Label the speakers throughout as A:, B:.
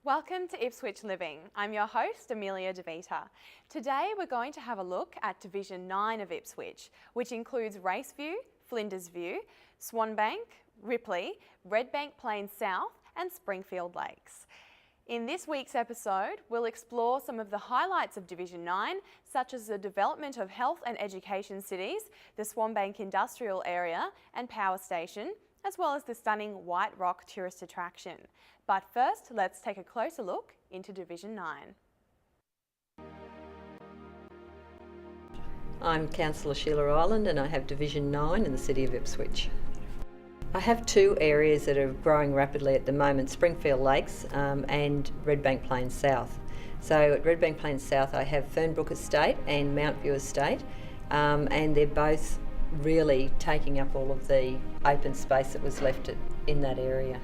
A: Welcome to Ipswich Living. I'm your host, Amelia DeVita. Today we're going to have a look at Division 9 of Ipswich, which includes Raceview, Flinders View, Swan Bank, Ripley, Red Bank Plains South and Springfield Lakes. In this week's episode, we'll explore some of the highlights of Division 9, such as the development of health and education cities, the Swan Bank Industrial Area and Power Station, as well as the stunning White Rock tourist attraction. But first, let's take a closer look into Division 9.
B: I'm Councillor Sheila Ireland and I have Division 9 in the City of Ipswich. I have two areas that are growing rapidly at the moment, Springfield Lakes and Red Bank Plains South. So at Red Bank Plains South I have Fernbrook Estate and Mount View Estate, and they're both really taking up all of the open space that was left in that area.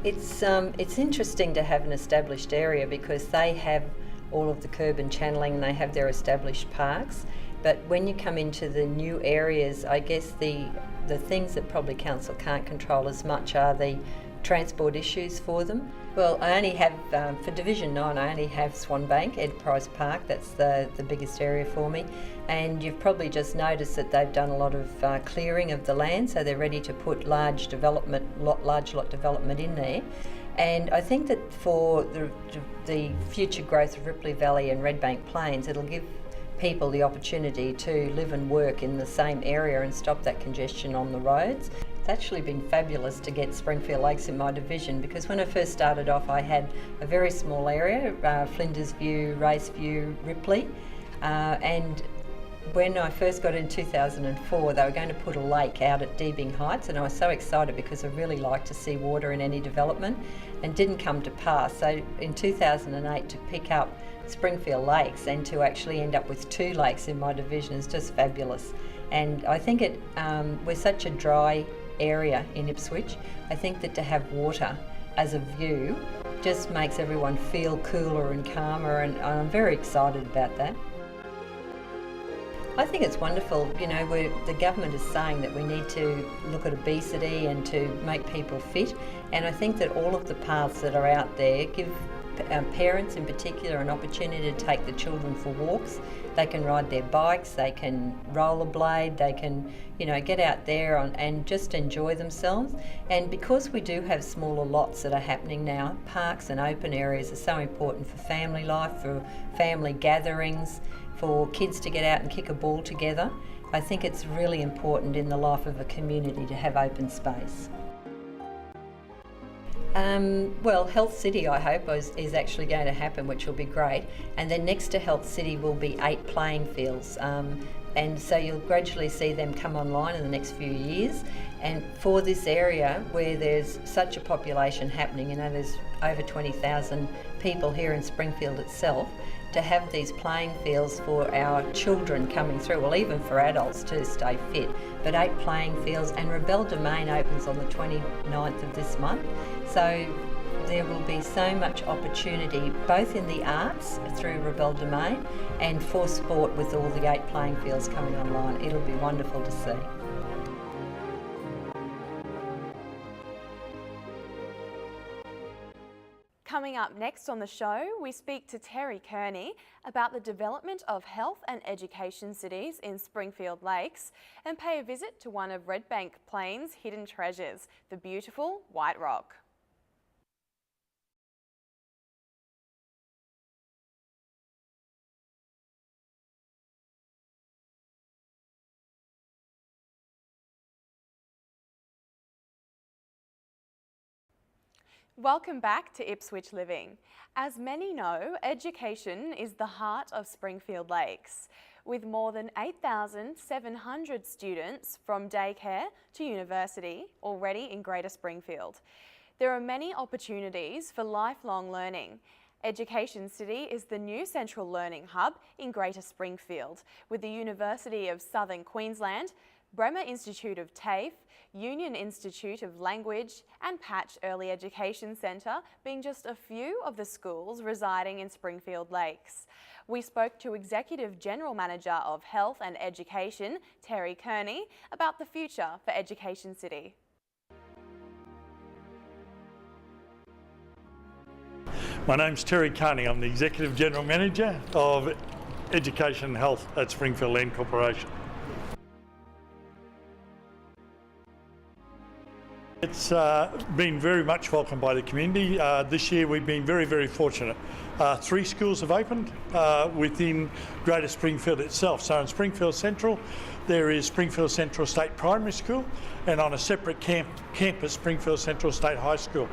B: It's interesting to have an established area because they have all of the curb and channeling and they have their established parks. But when you come into the new areas, I guess the things that probably council can't control as much are the transport issues for them. Well, I only have, for Division 9, I only have Swan Bank, Enterprise Park, that's the biggest area for me. And you've probably just noticed that they've done a lot of clearing of the land, so they're ready to put large lot development in there. And I think that for the future growth of Ripley Valley and Red Bank Plains, it'll give people the opportunity to live and work in the same area and stop that congestion on the roads. It's actually been fabulous to get Springfield Lakes in my division because when I first started off I had a very small area, Flinders View, Raceview, Ripley, and when I first got in 2004 they were going to put a lake out at Deebing Heights and I was so excited because I really like to see water in any development and didn't come to pass. So in 2008 to pick up Springfield Lakes and to actually end up with two lakes in my division is just fabulous. And I think we're such a dry area in Ipswich. I think that to have water as a view just makes everyone feel cooler and calmer, and I'm very excited about that. I think it's wonderful, you know, the government is saying that we need to look at obesity and to make people fit, and I think that all of the paths that are out there give parents in particular an opportunity to take the children for walks. They can ride their bikes, they can rollerblade, they can, you know, get out there and just enjoy themselves. And because we do have smaller lots that are happening now, parks and open areas are so important for family life, for family gatherings, for kids to get out and kick a ball together. I think it's really important in the life of a community to have open space. Well, Health City, I hope, is actually going to happen, which will be great. And then next to Health City will be 8 playing fields. And so you'll gradually see them come online in the next few years. And for this area where there's such a population happening, you know, there's over 20,000 people here in Springfield itself, to have these playing fields for our children coming through, well, even for adults to stay fit, but 8 playing fields, and Rebel Domain opens on the 29th of this month. So there will be so much opportunity both in the arts through Rebel Domain and for sport with all the 8 playing fields coming online. It'll be wonderful to see.
A: Coming up next on the show, we speak to Terry Kearney about the development of health and education cities in Springfield Lakes and pay a visit to one of Red Bank Plains' hidden treasures, the beautiful White Rock. Welcome back to Ipswich Living. As many know, education is the heart of Springfield Lakes, with more than 8,700 students from daycare to university already in Greater Springfield. There are many opportunities for lifelong learning. Education City is the new central learning hub in Greater Springfield, with the University of Southern Queensland, Bremer Institute of TAFE, Union Institute of Language and Patch Early Education Centre being just a few of the schools residing in Springfield Lakes. We spoke to Executive General Manager of Health and Education, Terry Kearney, about the future for Education City.
C: My name's Terry Carney. I'm the Executive General Manager of Education and Health at Springfield Land Corporation. It's been very much welcomed by the community. This year we've been very, very fortunate. 3 schools have opened within Greater Springfield itself. So in Springfield Central, there is Springfield Central State Primary School, and on a separate campus, Springfield Central State High School.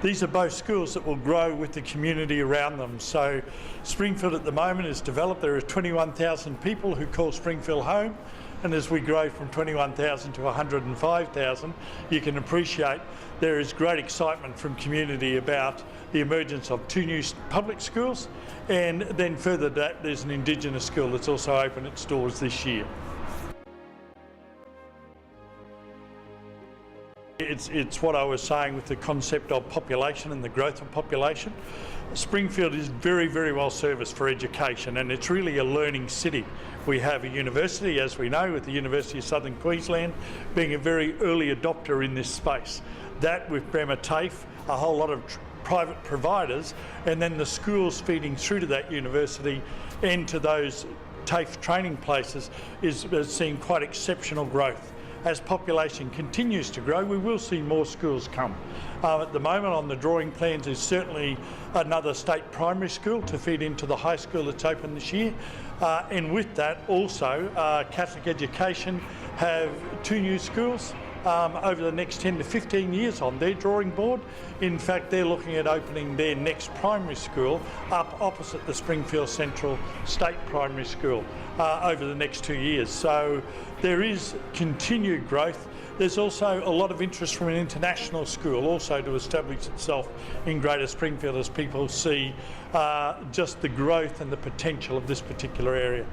C: These are both schools that will grow with the community around them. So Springfield at the moment is developed. There are 21,000 people who call Springfield home. And as we grow from 21,000 to 105,000, you can appreciate there is great excitement from community about the emergence of 2 new public schools, and then further that there's an Indigenous school that's also opened its doors this year. It's what I was saying with the concept of population and the growth of population. Springfield is very, very well serviced for education, and it's really a learning city. We have a university, as we know, with the University of Southern Queensland being a very early adopter in this space. That with Bremer TAFE, a whole lot of private providers, and then the schools feeding through to that university and to those TAFE training places is seeing quite exceptional growth. As population continues to grow, we will see more schools come. At the moment on the drawing plans is certainly another state primary school to feed into the high school that's open this year. And with that also, Catholic Education have 2 new schools over the next 10 to 15 years on their drawing board. In fact, they're looking at opening their next primary school up opposite the Springfield Central State Primary School over the next 2 years. So there is continued growth. There's also a lot of interest from an international school also to establish itself in Greater Springfield as people see just the growth and the potential of this particular area.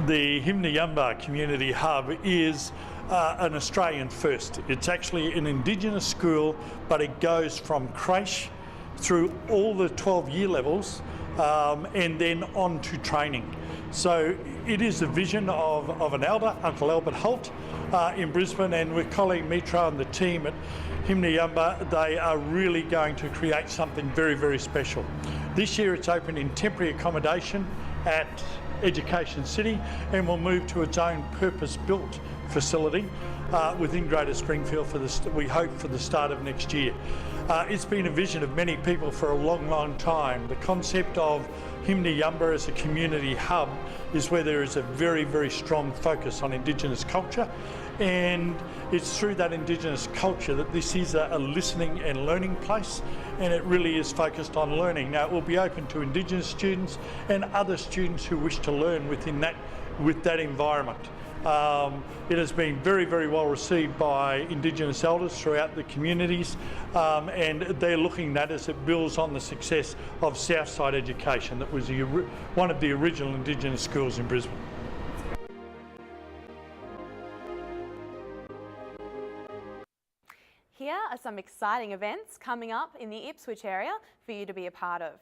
C: The Himnayumba Community Hub is an Australian first. It's actually an Indigenous school, but it goes from creche through all the 12 year levels and then on to training. So it is the vision of an elder, Uncle Albert Holt, in Brisbane, and with colleague Mitra and the team at Himnayumba, they are really going to create something very, very special. This year it's open in temporary accommodation at Education City, and will move to its own purpose-built facility within Greater Springfield we hope for the start of next year. It's been a vision of many people for a long, long time. The concept of Himnayumba as a community hub is where there is a very, very strong focus on Indigenous culture, and it's through that Indigenous culture that this is a listening and learning place, and it really is focused on learning. Now, it will be open to Indigenous students and other students who wish to learn with that environment. It has been very, very well received by Indigenous elders throughout the communities, and they're looking at it as it builds on the success of Southside Education, that was one of the original Indigenous schools in Brisbane.
A: Here are some exciting events coming up in the Ipswich area for you to be a part of.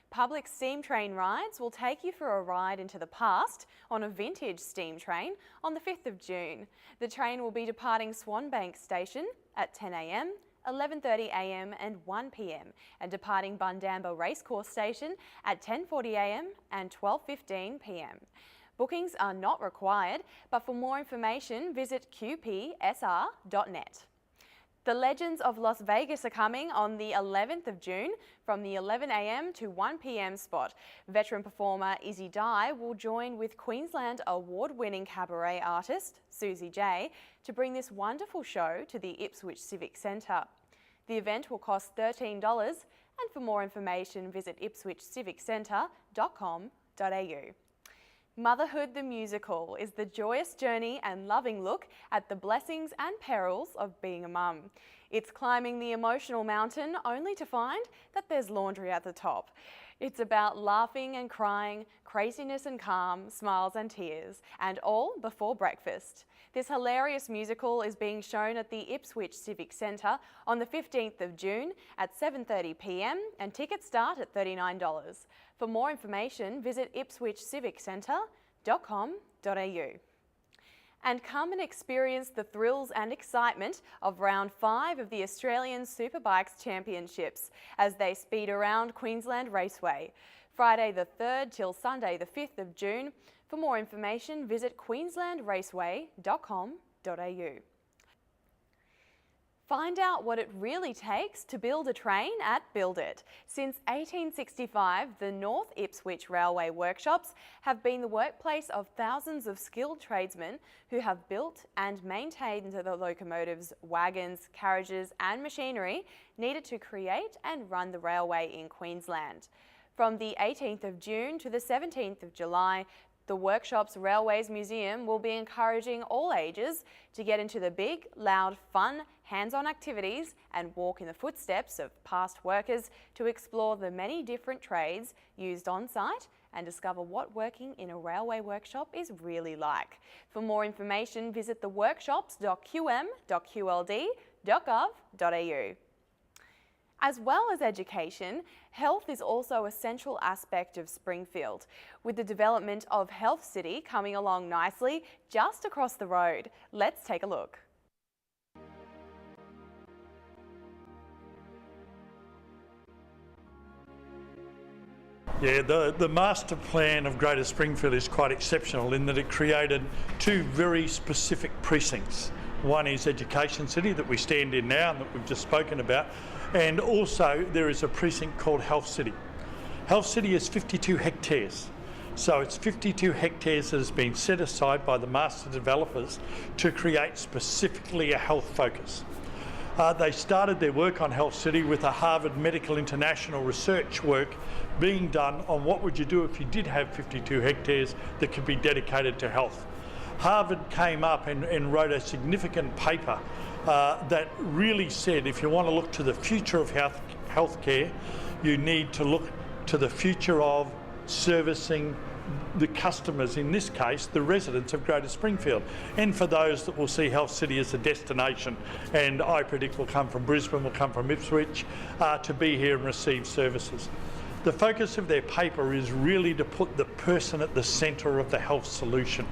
A: Public steam train rides will take you for a ride into the past on a vintage steam train on the 5th of June. The train will be departing Swan Bank station at 10 a.m, 11:30 a.m. and 1 p.m, and departing Bundamba Racecourse station at 10:40 a.m. and 12:15 p.m. Bookings are not required, but for more information visit qpsr.net. The Legends of Las Vegas are coming on the 11th of June from the 11 a.m. to 1 p.m. spot. Veteran performer Izzy Dye will join with Queensland award-winning cabaret artist Susie J to bring this wonderful show to the Ipswich Civic Centre. The event will cost $13, and for more information visit ipswichciviccentre.com.au. Motherhood the Musical is the joyous journey and loving look at the blessings and perils of being a mum. It's climbing the emotional mountain only to find that there's laundry at the top. It's about laughing and crying, craziness and calm, smiles and tears, and all before breakfast. This hilarious musical is being shown at the Ipswich Civic Centre on the 15th of June at 7:30 p.m, and tickets start at $39. For more information, visit ipswichciviccentre.com.au. And come and experience the thrills and excitement of round 5 of the Australian Superbikes Championships as they speed around Queensland Raceway. Friday the 3rd till Sunday the 5th of June. For more information, visit queenslandraceway.com.au. Find out what it really takes to build a train at Build It. Since 1865, the North Ipswich Railway Workshops have been the workplace of thousands of skilled tradesmen who have built and maintained the locomotives, wagons, carriages and machinery needed to create and run the railway in Queensland. From the 18th of June to the 17th of July, the Workshops Railways Museum will be encouraging all ages to get into the big, loud, fun, hands-on activities and walk in the footsteps of past workers to explore the many different trades used on site and discover what working in a railway workshop is really like. For more information, visit theworkshops.qm.qld.gov.au. As well as education, health is also a central aspect of Springfield, with the development of Health City coming along nicely just across the road. Let's take a look.
C: Yeah, the master plan of Greater Springfield is quite exceptional in that it created two very specific precincts. One is Education City that we stand in now and that we've just spoken about, and also there is a precinct called Health City. Health City is 52 hectares. So it's 52 hectares that has been set aside by the master developers to create specifically a health focus. They started their work on Health City with a Harvard Medical International research work being done on what would you do if you did have 52 hectares that could be dedicated to health. Harvard came up and wrote a significant paper that really said if you want to look to the future of healthcare, you need to look to the future of servicing the customers, in this case the residents of Greater Springfield, and for those that will see Health City as a destination, and I predict will come from Brisbane, will come from Ipswich, to be here and receive services. The focus of their paper is really to put the person at the centre of the health solution.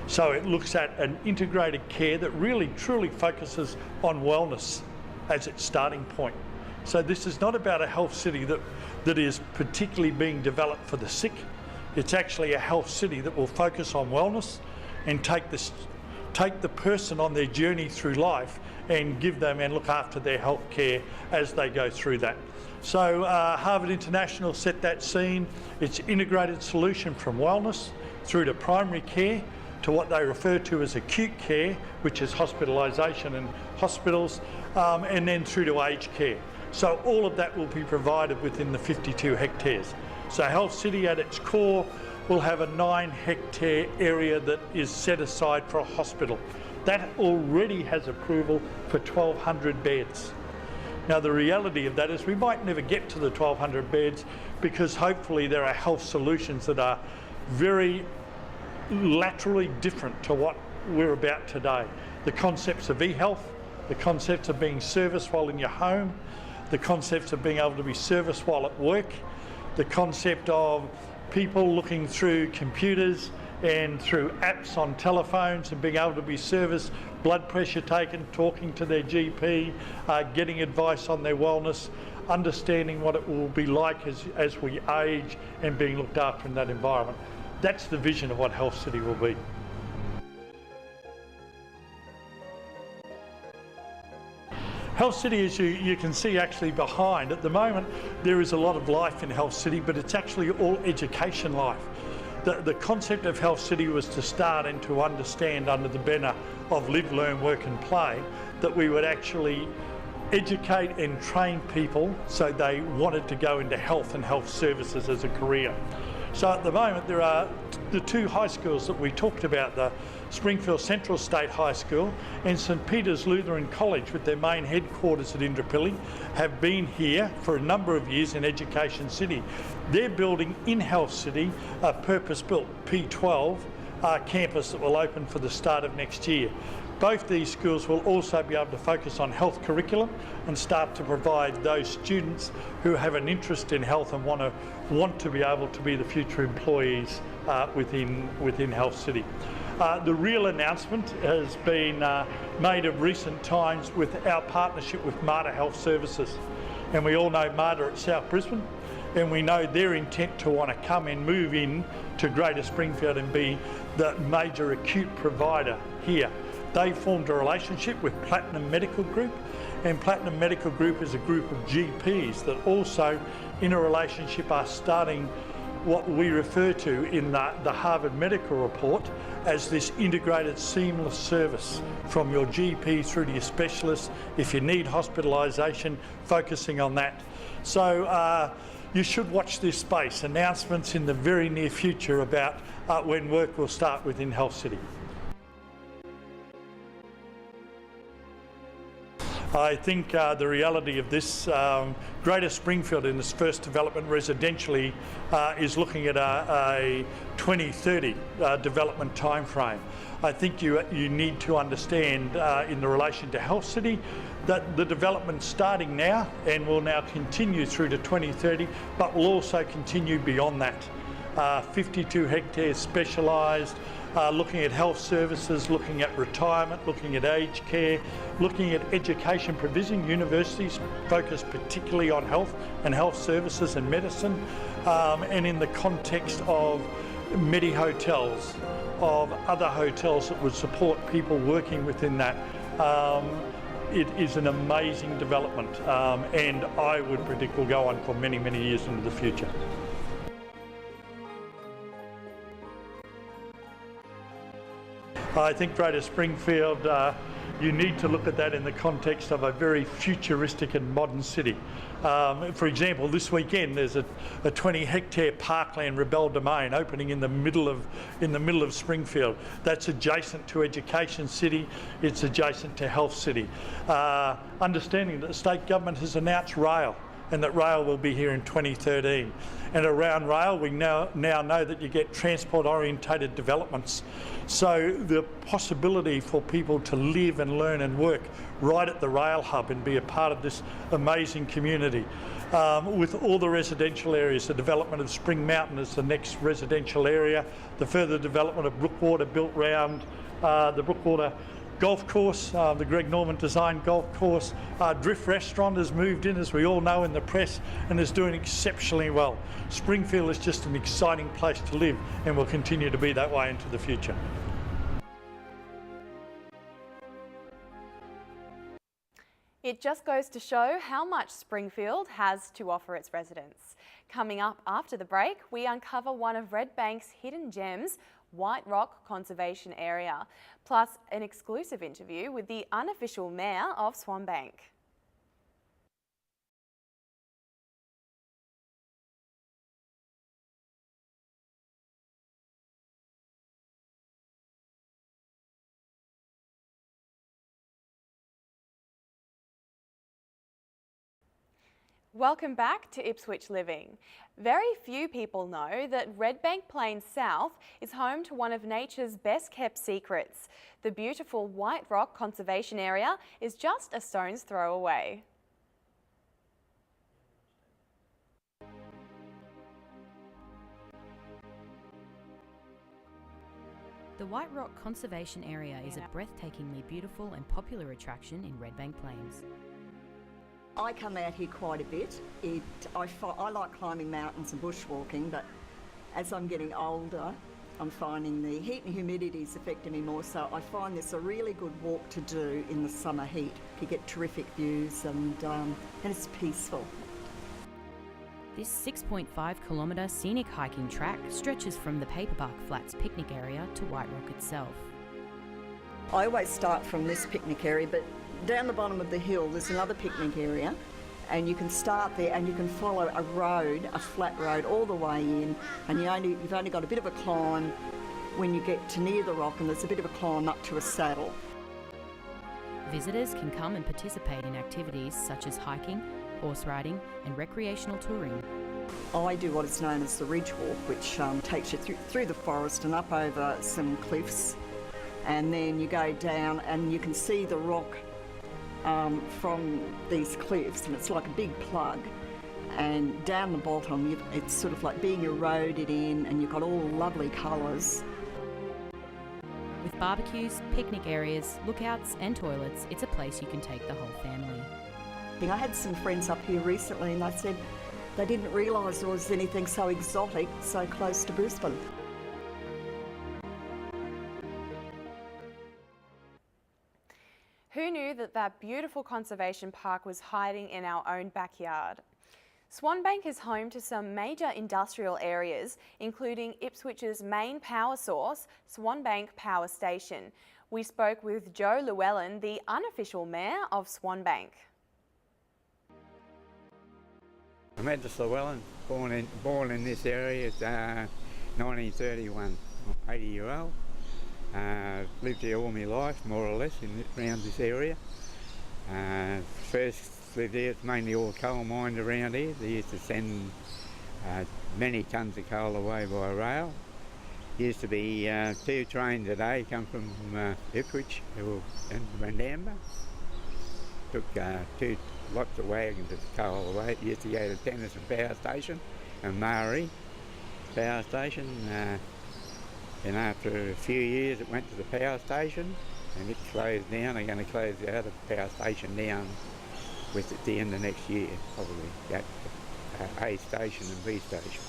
C: So it looks at an integrated care that really truly focuses on wellness as its starting point. So this is not about a health city that is particularly being developed for the sick. It's actually a health city that will focus on wellness and take the person on their journey through life and give them and look after their health care as they go through that. So Harvard International set that scene. It's integrated solution from wellness through to primary care to what they refer to as acute care, which is hospitalisation in hospitals, and then through to aged care. So all of that will be provided within the 52 hectares. So Health City at its core will have a 9-hectare area that is set aside for a hospital. That already has approval for 1,200 beds. Now the reality of that is we might never get to the 1,200 beds because hopefully there are health solutions that are very laterally different to what we're about today. The concepts of e-health, the concepts of being serviced while in your home, the concepts of being able to be serviced while at work, the concept of people looking through computers and through apps on telephones and being able to be serviced, blood pressure taken, talking to their GP, getting advice on their wellness, understanding what it will be like as we age and being looked after in that environment. That's the vision of what Health City will be. Health City, as you can see actually behind, at the moment there is a lot of life in Health City, but it's actually all education life. The concept of Health City was to start and to understand under the banner of live, learn, work and play, that we would actually educate and train people so they wanted to go into health and health services as a career. So at the moment there are the two high schools that we talked about, the Springfield Central State High School and St Peter's Lutheran College, with their main headquarters at Indooroopilly, have been here for a number of years in Education City. They're building in Health City a purpose-built P12 campus that will open for the start of next year. Both these schools will also be able to focus on health curriculum and start to provide those students who have an interest in health and want to be able to be the future employees within Health City. The real announcement has been made of recent times with our partnership with Mater Health Services. And we all know Mater at South Brisbane, and we know their intent to want to come and move in to Greater Springfield and be the major acute provider here. They formed a relationship with Platinum Medical Group, and Platinum Medical Group is a group of GPs that also in a relationship are starting what we refer to in the Harvard Medical Report as this integrated seamless service from your GP through to your specialist. If you need hospitalisation, focusing on that. So you should watch this space. Announcements in the very near future about when work will start within Health City. I think the reality of this, Greater Springfield in its first development residentially is looking at a 2030 development timeframe. I think you need to understand in the relation to Health City that the development's starting now and will now continue through to 2030, but will also continue beyond that. 52 hectares specialised, looking at health services, looking at retirement, looking at aged care, looking at education provision, universities focused particularly on health and health services and medicine, and in the context of Medi hotels, of other hotels that would support people working within that. It is an amazing development, and I would predict will go on for many, many years into the future. I think Greater Springfield, you need to look at that in the context of a very futuristic and modern city. For example, this weekend there's a 20-hectare parkland Rebel Domain opening in the middle of Springfield. That's adjacent to Education City. It's adjacent to Health City. Understanding that the state government has announced rail, and that rail will be here in 2013. And around rail, we now know that you get transport-orientated developments. So the possibility for people to live and learn and work right at the rail hub and be a part of this amazing community. With all the residential areas, the development of Spring Mountain is the next residential area, the further development of Brookwater built round the Brookwater golf course, the Greg Norman designed golf course. Drift Restaurant has moved in, as we all know in the press, and is doing exceptionally well. Springfield is just an exciting place to live and will continue to be that way into the future.
A: It just goes to show how much Springfield has to offer its residents. Coming up after the break, we uncover one of Red Bank's hidden gems, White Rock Conservation Area, plus an exclusive interview with the unofficial mayor of Swan Bank. Welcome back to Ipswich Living. Very few people know that Red Bank Plains South is home to one of nature's best kept secrets. The beautiful White Rock Conservation Area is just a stone's throw away.
D: The White Rock Conservation Area is a breathtakingly beautiful and popular attraction in Red Bank Plains.
E: I come out here quite a bit. I like climbing mountains and bushwalking, but as I'm getting older, I'm finding the heat and humidity is affecting me more, so I find this a really good walk to do in the summer heat. You get terrific views and it's peaceful.
D: This 6.5 kilometre scenic hiking track stretches from the Paperbark Flats picnic area to White Rock itself.
E: I always start from this picnic area, but down the bottom of the hill there's another picnic area, and you can start there and you can follow a road, a flat road all the way in, and you've only got a bit of a climb when you get to near the rock, and there's a bit of a climb up to a saddle.
D: Visitors can come and participate in activities such as hiking, horse riding and recreational touring.
E: I do what is known as the Ridge Walk, which takes you through the forest and up over some cliffs, and then you go down and you can see the rock from these cliffs, and it's like a big plug, and down the bottom it's sort of like being eroded in, and you've got all lovely colours.
D: With barbecues, picnic areas, lookouts and toilets, it's a place you can take the whole family.
E: I had some friends up here recently and they said they didn't realise there was anything so exotic so close to Brisbane.
A: Who knew that that beautiful conservation park was hiding in our own backyard? Swan Bank is home to some major industrial areas, including Ipswich's main power source, Swan Bank Power Station. We spoke with Joe Llewellyn, the unofficial mayor of Swan Bank.
F: I'm Ed Llewellyn, born in this area at 1931. I'm 80 years old. Lived here all my life, more or less, around this area. First lived here, it's mainly all coal mined around here. They used to send many tons of coal away by rail. Used to be 2 trains a day come from Ipswich and Mandamba. Took 2 lots of wagons of coal away. It used to go to Tennyson Power Station and Murray Power Station. And after a few years it went to the power station and it closed down. They're going to close the other power station down at the end of next year, probably, that A station and B station.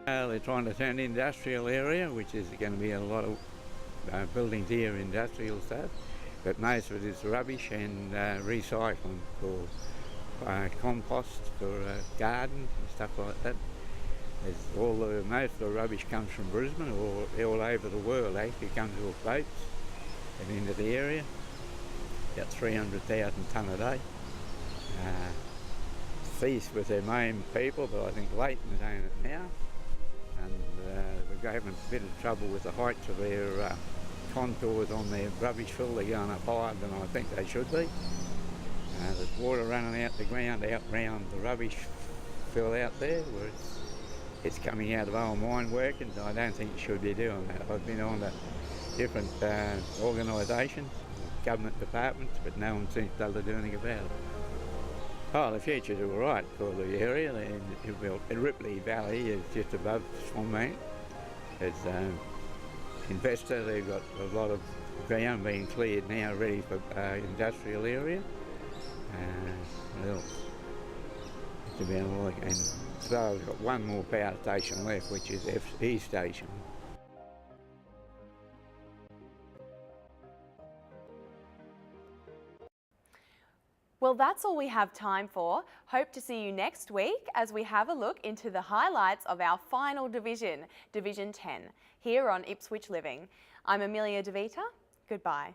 F: They're trying to turn the industrial area, which is going to be a lot of buildings here, industrial stuff, but most of it is rubbish and recycling for compost, for gardens and stuff like that. Most of the rubbish comes from Brisbane or all over the world. Actually comes off boats and into the area. About 300,000 tonne a day. Thies with their main people, but I think Leighton's own it now. And we're having a bit of trouble with the heights of their contours on their rubbish fill. They're going up higher than I think they should be. There's water running out the ground, out round the rubbish fill out there, where it's coming out of old mine workings. I don't think it should be doing that. I've been on to different organisations, government departments, but no one seems to be able to do anything about it. Oh, the future's all right for the area. The Ripley Valley is just above Swan Bank. There's investor, they've got a lot of ground being cleared now, ready for industrial area. What else? It's about like, and so we've got one more power station left, which is FE station.
A: Well, that's all we have time for. Hope to see you next week as we have a look into the highlights of our final division, Division 10, here on Ipswich Living. I'm Amelia DeVita. Goodbye.